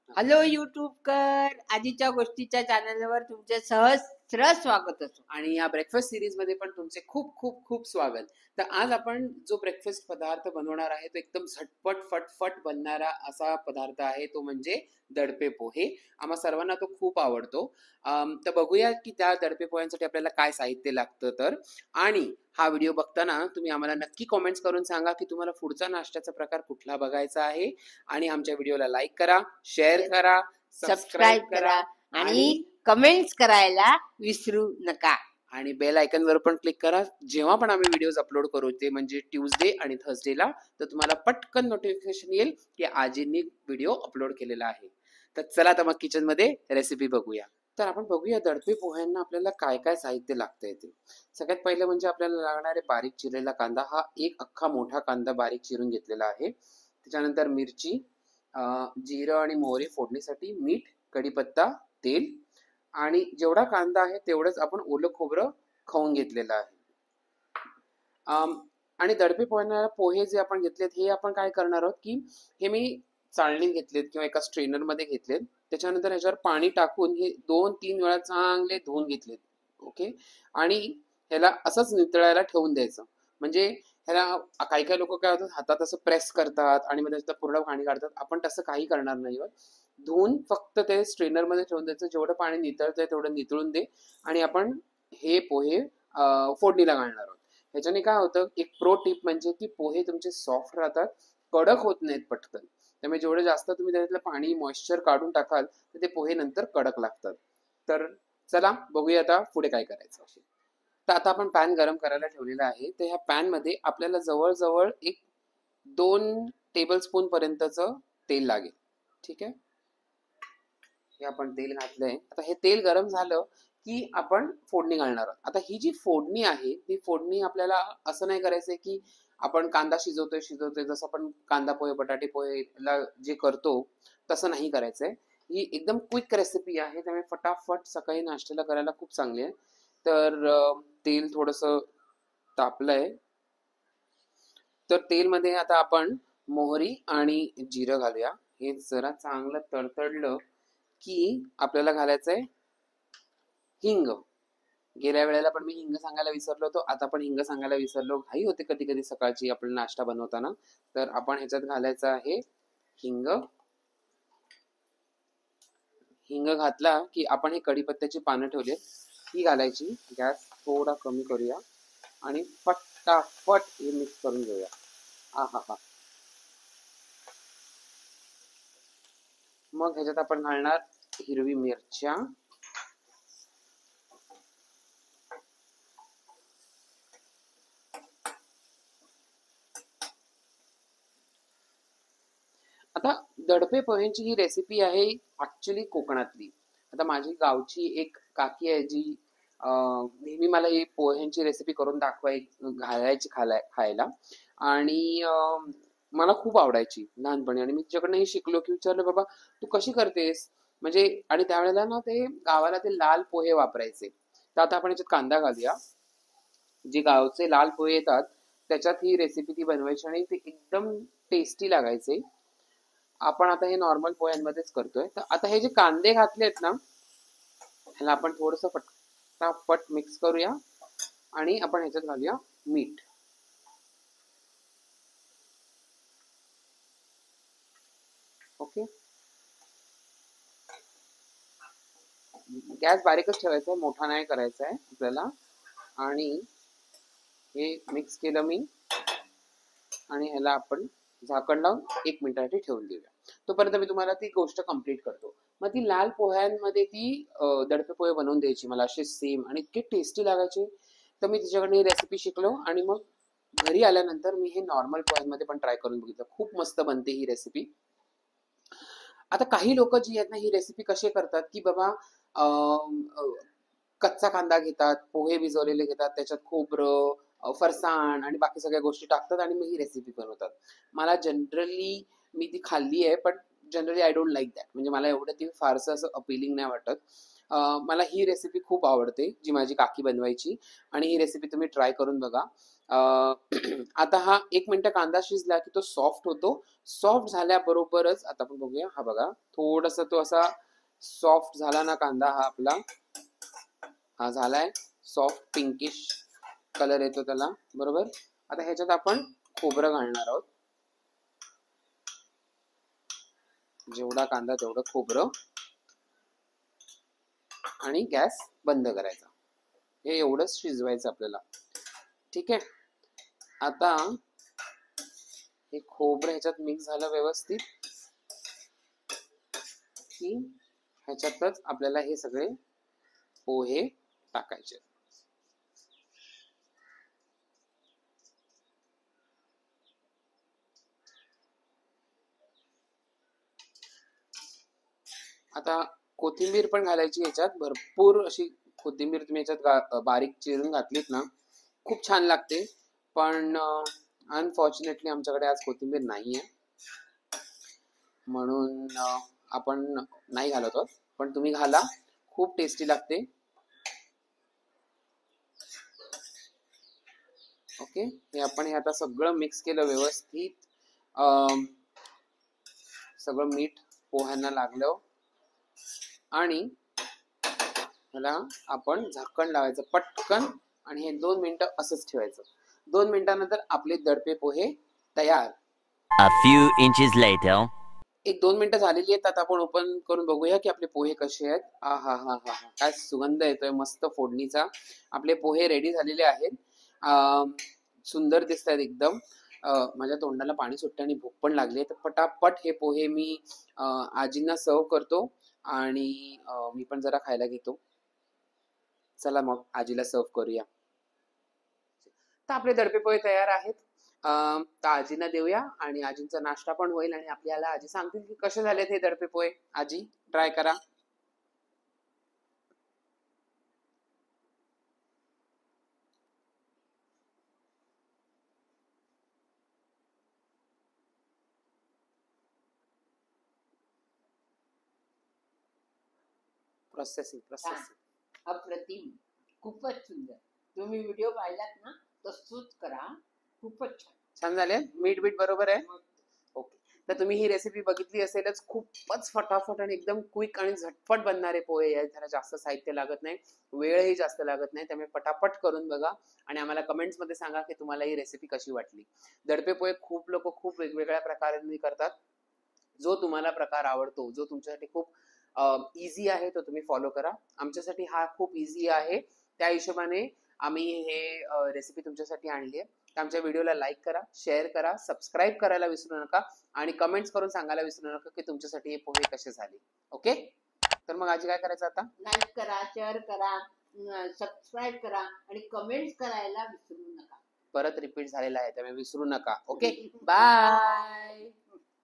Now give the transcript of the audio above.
Hello यूट्यूबकर, आजीच्या गोष्टीच्या चॅनलवर तुमचे सहस्र स्वागत असो. आणि या ब्रेकफास्ट सिरीज मध्ये पण तुमचे खूप खूप खूप स्वागत. तर आज आपण जो ब्रेकफास्ट पदार्थ बनवणार आहे तो एकदम झटपट फटफट बनणारा असा पदार्थ आहे, तो म्हणजे दडपे पोहे. आम्हा सर्वांना तो खूप आवडतो. तर बघूया की त्या दडपे पोह्यांसाठी आपल्याला काय साहित्य लागतं. तर आणि हा व्हिडिओ बघताना तुम्ही आम्हाला नक्की कॉमेंट्स करून सांगा की तुम्हाला पुढचा नाश्त्याचा प्रकार कुठला बघायचा आहे. आणि आमच्या व्हिडिओला लाईक करा, शेअर करा, सबस्क्राईब करा आणि कमेंट्स करायला विसरू नका. आणि बेल आयकॉनवर पण क्लिक करा. जेव्हा पण आम्ही व्हिडिओज अपलोड करू, ते म्हणजे ट्यूसडे आणि थर्सडेला, तर तुम्हाला पटकन नोटिफिकेशन येईल की आजींनी व्हिडिओ अपलोड केलेला आहे. तर चला तर मग किचनमध्ये रेसिपी बघूया. तर आपण बघूया दडपे पोह्यांना आपल्याला काय काय साहित्य लागतंय ते. सगळ्यात पहिलं म्हणजे आपल्याला लागणारे बारीक चिरलेला कांदा. हा एक अख्खा मोठा कांदा बारीक चिरून घेतलेला आहे. त्याच्यानंतर मिरची, जिरं आणि मोहरी फोडणीसाठी, मीठ, कढीपत्ता, तेल आणि जेवढा कांदा आहे तेवढंच आपण ओलं खोबरं खाऊन घेतलेलं आहे. आणि दडपे पोह्यांना पोहे जे आपण घेतलेत, हे आपण काय करणार आहोत की हे मी चाळणीत घेतलेत किंवा एका स्ट्रेनर मध्ये घेतलेत. त्याच्यानंतर ह्याच्यावर पाणी टाकून हे 2-3 वेळा चांगले धुवून घेतलेत. ओके. आणि ह्याला असंच नितळायला ठेवून द्यायचं. म्हणजे ह्याला काही काही लोक काय होतात, हातात असं प्रेस करतात आणि मग त्याचं पूर्ण पाणी काढतात. आपण तसं काही करणार नाही आहोत. धुवून फक्त ते स्ट्रेनर मध्ये ठेवून द्यायचं. जेवढं पाणी नितळतंय तेवढं नितळून दे आणि आपण हे पोहे फोडणीला घालणार आहोत. ह्याच्याने काय होतं, एक प्रो टिप म्हणजे की पोहे तुमचे सॉफ्ट राहतात, कडक होत नाहीत पटकन. त्यामुळे जेवढं जास्त तुम्ही त्यातलं पाणी मॉइश्चर काढून टाकाल तर ते पोहे नंतर कडक लागतात. तर चला बघूया आता पुढे काय करायचं. तर आता आपण पॅन गरम करायला ठेवलेला आहे. तर ह्या पॅन मध्ये आपल्याला जवळजवळ एक 2 टेबलस्पून पर्यंतचं तेल लागेल. ठीक आहे. हे आपण तेल घातलंय. आता हे तेल गरम झालं की आपण फोडणी घालणार आहोत. आता ही जी फोडणी आहे ती फोडणी आपल्याला असं नाही करायचंय की आपण कांदा शिजवतोय जसं आपण कांदा पोहे, बटाटे पोहेला जे करतो तसं नाही करायचंय. ही एकदम क्विक रेसिपी आहे, त्यामुळे फटाफट सकाळी नाश्त्याला करायला खूप चांगली आहे. तर तेल थोडंसं तापलंय. तर तेलमध्ये आता आपण मोहरी आणि जिरं घालूया. हे जरा चांगलं तडतडलं की आपल्याला घालायचंय हिंग. गेल्या वेळेला पण मी हिंग सांगायला विसरलो होतो. आता पण हिंग सांगायला विसरलो. घाई होते कधी कधी सकाळची आपण नाश्ता बनवताना. तर आपण ह्याच्यात घालायचं आहे हिंग. हिंग घातला की आपण हे कढीपत्त्याची पानं ठेवली ही घालायची. गॅस थोडा कमी करूया आणि फटाफट हे मिक्स करून घेऊया. हा. मग ह्याच्यात आपण घालणार हिरवी मिरच्या, आता दडपे पोह्यांची ही रेसिपी आहे ऍक्च्युली कोकणातली. आता माझी गावची एक काकी आहे जी नेहमी मला ही पोह्यांची रेसिपी करून घालायची खायला. आणि मला खूप आवडायची लहानपणी. आणि मी तिच्याकडनं हे शिकलो की विचारलं, बाबा तू कशी करतेस म्हणजे. आणि त्यावेळेला ना ते गावाला ते लाल पोहे वापरायचे. तर आता आपण याच्यात कांदा घालूया. जे गावचे लाल पोहे येतात त्याच्यात ही रेसिपी ती बनवायची आणि ते एकदम टेस्टी लागायचे. आपण आता हे नॉर्मल पोह्यांमध्येच करतोय. तर आता हे जे कांदे घातलेत ना, ह्याला आपण थोडंसं फटाफट मिक्स करूया आणि आपण ह्याच्यात घालूया मीठ. ओके. गॅस बारीकच ठेवायचा आहे, मोठा नाही करायचा आहे आपल्याला. आणि हे मिक्स केलं मी आणि ह्याला आपण झाकण लावून 1 मिनिटासाठी ठेवून देऊया. तोपर्यंत मी तुम्हाला ती गोष्ट कंप्लीट करतो. मग ती लाल पोह्यांमध्ये ती दडपे पोहे बनवून द्यायची मला असे सेम, आणि इतके टेस्टी लागायचे. तर मी तिच्याकडे ही रेसिपी शिकलो आणि मग घरी आल्यानंतर मी हे नॉर्मल पोह्यांमध्ये पण ट्राय करून बघितलं. खूप मस्त बनते ही रेसिपी. आता काही लोक जी आहेत ना, ही रेसिपी कशी करतात की बाबा कच्चा कांदा घेतात, पोहे भिजवलेले घेतात, त्याच्यात खोबरं, फरसाण आणि बाकी सगळ्या गोष्टी टाकतात आणि मग ही रेसिपी बनवतात. मला जनरली मी ती खाल्ली आहे, पण generally I don't like that. म्हणजे मला एवढं ती फारसं असं अपिलिंग नाही वाटत. मला ही रेसिपी खूप आवडते जी माझी काकी बनवायची. आणि ही रेसिपी तुम्ही ट्राय करून बघा. आता हा 1 मिनिट कांदा शिजला की तो सॉफ्ट होतो. सॉफ्ट झाल्याबरोबरच आता आपण बघूया, हा बघा थोडासा तो असा सॉफ्ट झाला ना कांदा, हा आपला हा झालाय सॉफ्ट पिंकिश कलर येतो त्याला, बरोबर. आता ह्याच्यात आपण खोबरं घालणार आहोत. जेवढा कांदा तेवढं खोबरं, आणि गॅस बंद करायचा. हे एवढंच शिजवायचं आपल्याला, ठीक आहे. आता हे खोबरं ह्याच्यात मिक्स झालं व्यवस्थित की ह्याच्यातच आपल्याला हे सगळे पोहे टाकायचे. आता कोथिंबीर पण घालायची ह्याच्यात, भरपूर अशी कोथिंबीर तुम्ही ह्याच्यात बारीक चिरून घातलीत ना खूप छान लागते. पण अनफॉर्च्युनेटली आमच्याकडे आज कोथिंबीर नाहीये, म्हणून आपण नाही घालत आहोत. पण तुम्ही घाला, खूप टेस्टी लागते. ओके, हे आपण हे आता सगळं मिक्स केलं व्यवस्थित. सगळं मीठ पोह्यांना लागलं आणि ह्याला आपण झाकण लावायचं पटकन, आणि हे 2 मिनिटं असंच ठेवायचं. 2 मिनिटानंतर आपले दडपे पोहे तयार. A few inches later. 1-2 मिनिटं झालेली आहेत. आता आपण ओपन करून बघूया की आपले पोहे कसे आहेत. आ हा हा हा हा, काय सुगंध येतोय मस्त फोडणीचा. आपले पोहे रेडी झालेले आहेत. सुंदर दिसत आहेत एकदम. माझ्या तोंडाला पाणी सुटतं आणि भूक पण लागली आहे. तर पटापट हे पोहे मी आजींना सर्व करतो आणि मी पण जरा खायला घेतो. चला मग आजीला सर्व करूया. तर आपले दडपे पोहे तयार आहेत. तर आजींना देऊया आणि आजींचा नाश्ता पण होईल आणि आपल्याला आजी सांगतील की कसे झालेत हे दडपे पोहे. आजी ट्राय करा. प्रोसेसिंग. अप्रतिम, खूपच सुंदर. तुम्ही व्हिडिओ पाहिलात ना, तसंच करा. खूपच छान. छान झाले. मीठ बीठ बरोबर आहे. मग ओके, तर तुम्ही ही रेसिपी बघितली असेलच. खूपच फटाफट आणि एकदम क्विक आणि झटपट बनणारे पोहे आहेत. त्याला जास्त साहित्य लागत नाही, वेळही जास्त लागत नाही. त्यामुळे पटापट करून बघा आणि आम्हाला कमेंट्स मध्ये सांगा की तुम्हाला ही रेसिपी कशी वाटली. दडपे पोहे खूप लोक खूप वेगवेगळ्या प्रकारांनी करतात. जो तुम्हाला प्रकार आवडतो, जो तुमच्यासाठी खूप इझी आहे, तो तुम्ही फॉलो करा. आमच्यासाठी हा खूप इझी आहे, त्या हिशोबाने आम्ही हे रेसिपी तुमच्यासाठी आणली आहे. तर आमच्या व्हिडिओला लाईक करा, शेअर करा, सबस्क्राईब करायला विसरू नका आणि कमेंट्स करून सांगायला विसरू नका की तुमच्यासाठी हे पोहे कसे झाले. ओके, तर मग आजी काय करायचं आता? लाईक करा, शेअर करा, सबस्क्राईब करा आणि कमेंट्स करायला विसरू नका. परत रिपीट झालेला आहे, त्यामुळे विसरू नका. Okay, bye.